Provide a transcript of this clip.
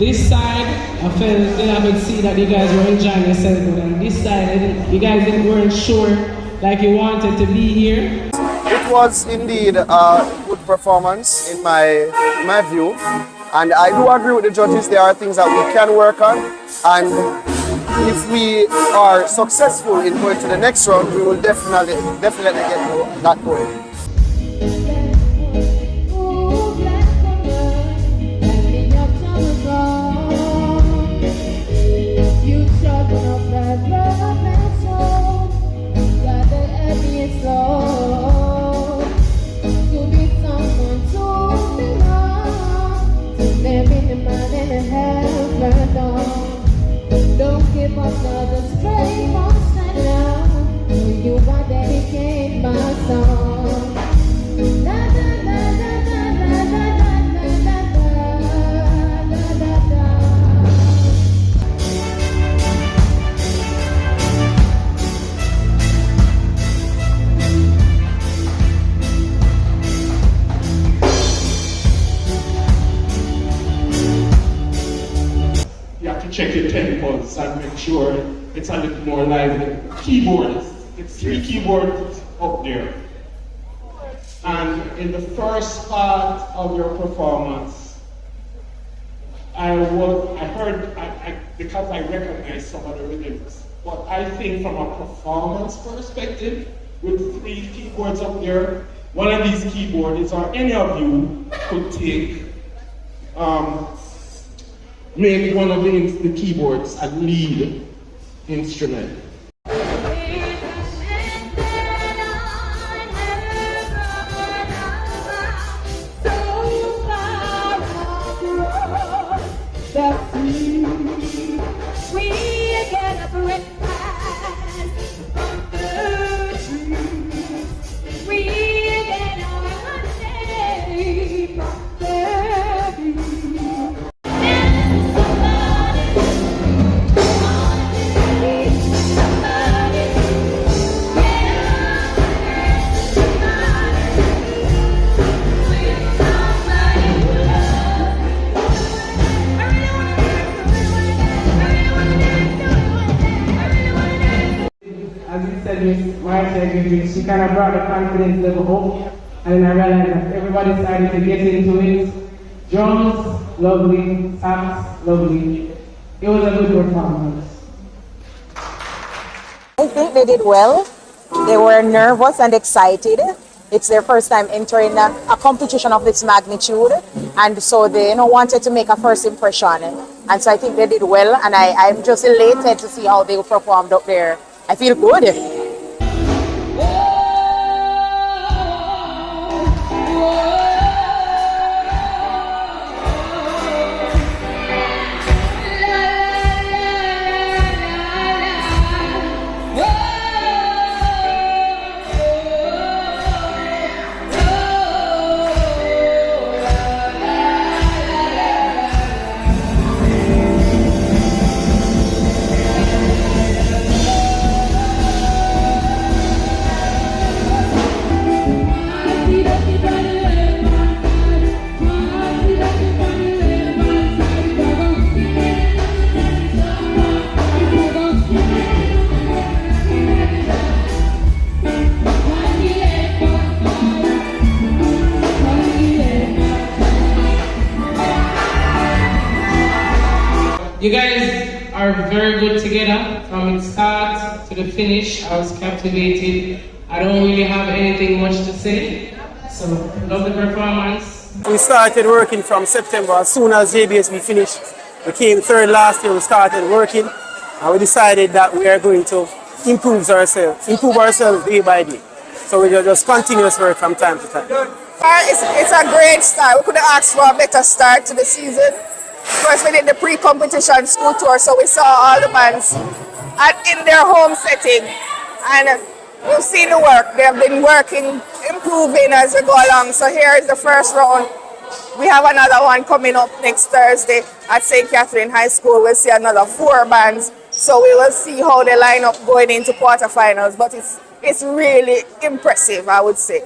this side, I felt I could see that you guys were enjoying yourself, and this side, you guys weren't sure, like you wanted to be here. It was indeed a good performance in my view, and I do agree with the judges. There are things that we can work on, and if we are successful in going to the next round, we will definitely get that going. Don't give up, just pray for stand now. You got dedicate my song. Da da da da da da da da da da da. You have to check your tempos and make sure it's a little more lively. Keyboards, it's 3 keyboards up there. And in the first part of your performance, because I recognize some of the rhythms, but I think from a performance perspective, with 3 keyboards up there, one of these keyboards, or any of you could take, make one of the keyboards a lead instrument. She kind of brought the confidence level up, and I realized that everybody started to get into it. Drums, lovely. Sax, lovely. It was a good performance. I think they did well. They were nervous and excited. It's their first time entering a competition of this magnitude, and so they wanted to make a first impression. And so I think they did well, and I'm just elated to see how they performed up there. I feel good. You guys are very good together from the start to the finish. I was captivated. I don't really have anything much to say. So, love the performance. We started working from September. As soon as JBSB finished, we came third last year, we started working, and we decided that we are going to improve ourselves day by day. So we just continuous work from time to time. It's a great start. We could have asked for a better start to the season. First we did the pre-competition school tour, so we saw all the bands in their home setting. And we've seen the work. They have been working, improving as we go along. So here is the first round. We have another one coming up next Thursday at St. Catherine High School. We'll see another 4 bands. So we will see how they line up going into quarterfinals. But it's really impressive, I would say.